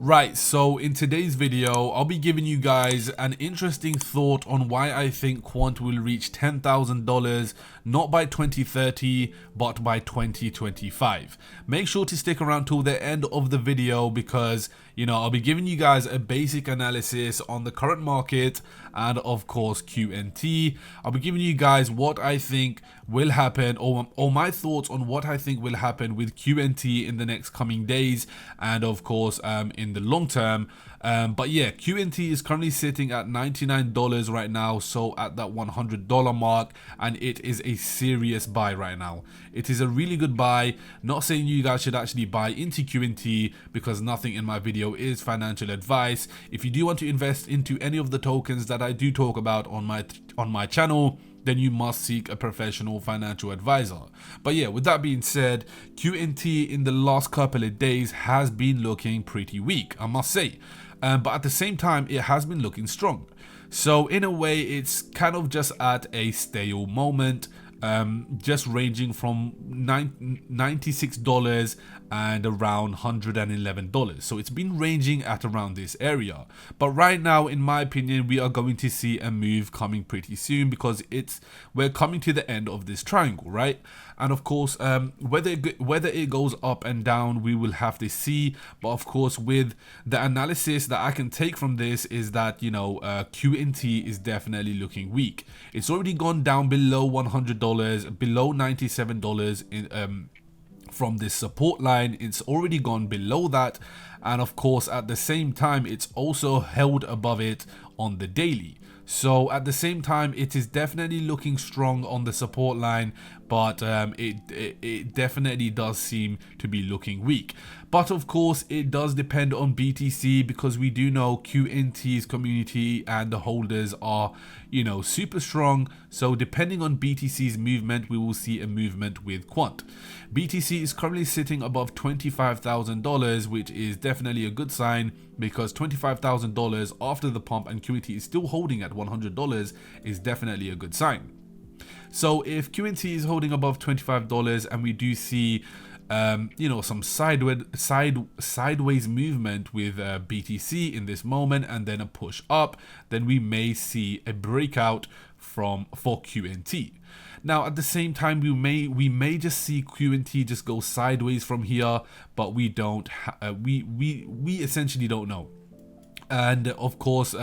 Right, so in today's video, I'll be giving you guys an interesting thought on why I think Quant will reach $10,000 not by 2030 but by 2025. Make sure to stick around till the end of the video because, I'll be giving you guys a basic analysis on the current market and of course QNT. I'll be giving you guys what I think will happen or my thoughts on what I think will happen with QNT in the next coming days and of course in the long term. But yeah, QNT is currently sitting at $99 right now, so at that $100 mark, and it is a serious buy right now. It is a really good buy. Not saying you guys should actually buy into QNT because nothing in my video is financial advice. If you do want to invest into any of the tokens that I do talk about on my channel, then you must seek a professional financial advisor. But yeah, with that being said, QNT in the last couple of days has been looking pretty weak, I must say. But at the same time, it has been looking strong. So in a way, it's kind of just at a stale moment, just ranging from $96 and around $111. So it's been ranging at around this area. But right now, in my opinion, we are going to see a move coming pretty soon because we're coming to the end of this triangle, right? And of course, whether it goes up and down, we will have to see. But of course, with the analysis that I can take from this is that, QNT is definitely looking weak. It's already gone down below $100, below $97 from this support line. It's already gone below that, and of course at the same time it's also held above it on the daily. So at the same time, it is definitely looking strong on the support line, but it definitely does seem to be looking weak. But of course, it does depend on BTC because we do know QNT's community and the holders are, super strong. So depending on BTC's movement, we will see a movement with Quant. BTC is currently sitting above $25,000, which is definitely a good sign because $25,000 after the pump and QNT is still holding at $100 is definitely a good sign. So if QNT is holding above $25 and we do see some sideways movement with BTC in this moment and then a push up, then we may see a breakout for QNT. Now at the same time, we may just see QNT just go sideways from here, but we don't we essentially don't know. And of course,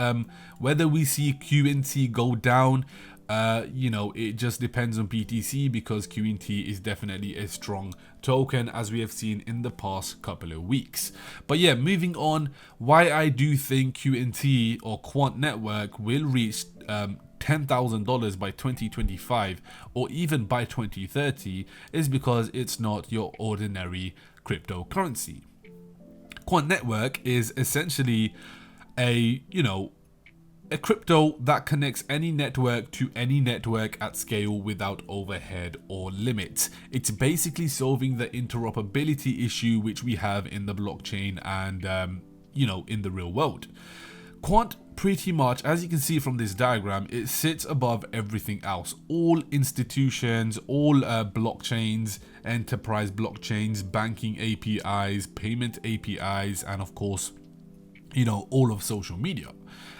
whether we see QNT go down, it just depends on BTC because QNT is definitely a strong token as we have seen in the past couple of weeks. But yeah, moving on, why I do think QNT or Quant Network will reach $10,000 by 2025 or even by 2030 is because it's not your ordinary cryptocurrency. Quant Network is essentially a crypto that connects any network to any network at scale without overhead or limits. It's basically solving the interoperability issue which we have in the blockchain and in the real world. Quant pretty much, as you can see from this diagram, it sits above everything else. All institutions, all blockchains, enterprise blockchains, banking APIs, payment APIs, and of course, all of social media.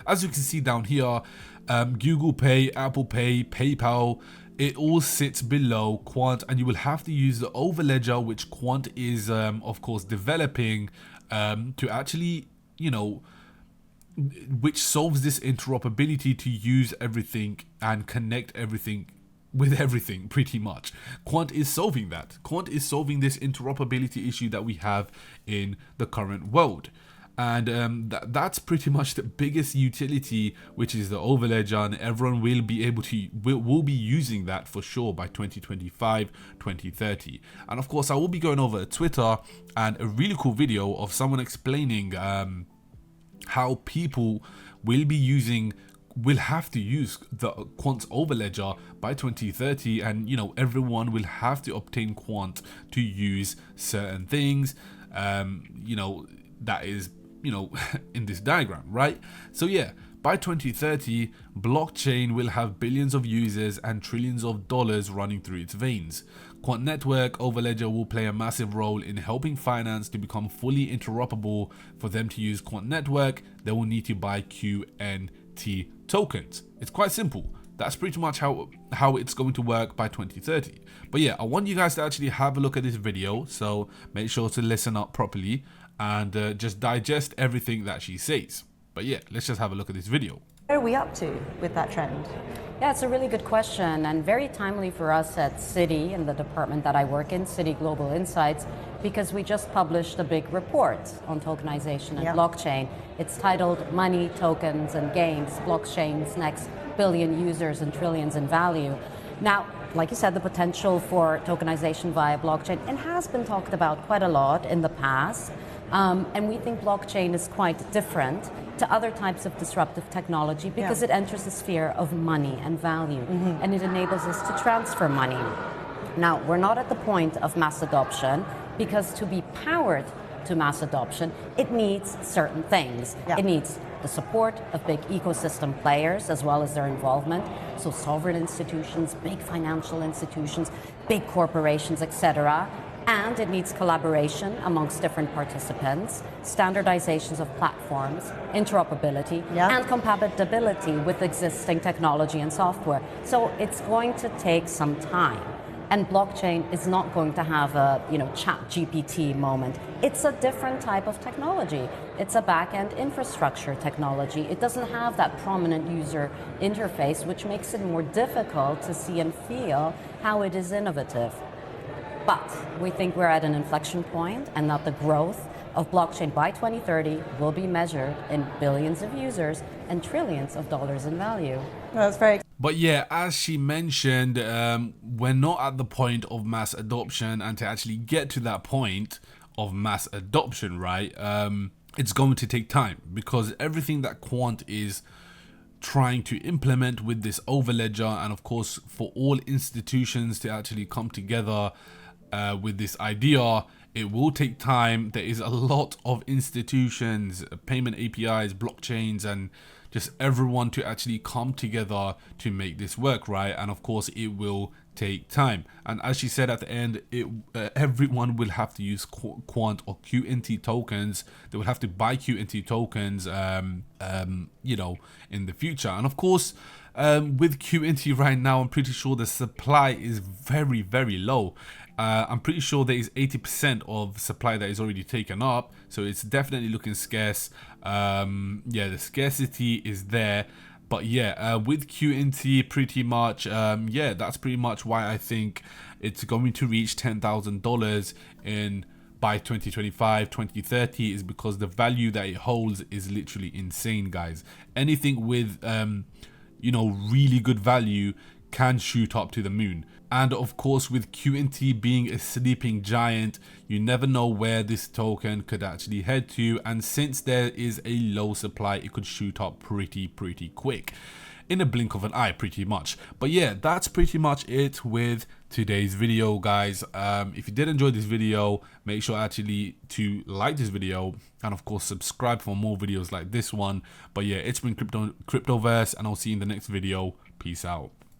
As you can see down here, Google Pay, Apple Pay, PayPal, it all sits below Quant, and you will have to use the overledger which Quant is of course developing to actually which solves this interoperability to use everything and connect everything with everything pretty much. Quant is solving that. Quant is solving this interoperability issue that we have in the current world. And that's pretty much the biggest utility, which is the overledger, and everyone will be able to will be using that for sure by 2025 2030. And of course, I will be going over Twitter and a really cool video of someone explaining how people will have to use the Quant's overledger by 2030, and everyone will have to obtain Quant to use certain things. That is you know, in this diagram, right? So yeah, by 2030, blockchain will have billions of users and trillions of dollars running through its veins. Quant Network Overledger will play a massive role in helping finance to become fully interoperable. For them to use Quant Network, they will need to buy QNT tokens. It's quite simple. That's pretty much how it's going to work by 2030. But yeah, I want you guys to actually have a look at this video, so make sure to listen up properly and just digest everything that she says. But yeah, let's just have a look at this video. Where are we up to with that trend? Yeah, it's a really good question and very timely for us at Citi in the department that I work in, Citi Global Insights, because we just published a big report on tokenization and blockchain. It's titled Money, Tokens and Games, Blockchain's Next Billion Users and Trillions in Value. Now, like you said, the potential for tokenization via blockchain, it has been talked about quite a lot in the past. And we think blockchain is quite different to other types of disruptive technology because it enters the sphere of money and value, and it enables us to transfer money. Now, we're not at the point of mass adoption because to be powered to mass adoption, it needs certain things. It needs the support of big ecosystem players as well as their involvement, so sovereign institutions, big financial institutions, big corporations, etc. And it needs collaboration amongst different participants, standardizations of platforms, interoperability, and compatibility with existing technology and software. So it's going to take some time. And blockchain is not going to have a, chat GPT moment. It's a different type of technology. It's a back-end infrastructure technology. It doesn't have that prominent user interface, which makes it more difficult to see and feel how it is innovative. But we think we're at an inflection point and that the growth of blockchain by 2030 will be measured in billions of users and trillions of dollars in value. That's very. But yeah, as she mentioned, we're not at the point of mass adoption, and to actually get to that point of mass adoption, right, it's going to take time because everything that Quant is trying to implement with this overledger, and of course for all institutions to actually come together with this idea, it will take time. There is a lot of institutions, payment APIs, blockchains, and just everyone to actually come together to make this work, right? And of course it will take time. And as she said at the end, everyone will have to use Quant or QNT tokens. They will have to buy QNT tokens in the future. And of course with QNT right now, I'm pretty sure the supply is very, very low. I'm pretty sure there is 80% of supply that is already taken up, so it's definitely looking scarce. The scarcity is there. But yeah, with QNT pretty much, that's pretty much why I think it's going to reach $10,000 by 2025, 2030, is because the value that it holds is literally insane, guys. Anything with really good value can shoot up to the moon. And of course, with QNT being a sleeping giant, you never know where this token could actually head to, and since there is a low supply, it could shoot up pretty quick, in a blink of an eye, pretty much. But yeah, that's pretty much it with today's video, guys. If you did enjoy this video, make sure actually to like this video and of course subscribe for more videos like this one. But yeah, it's been Cryptoverse, and I'll see you in the next video. Peace out.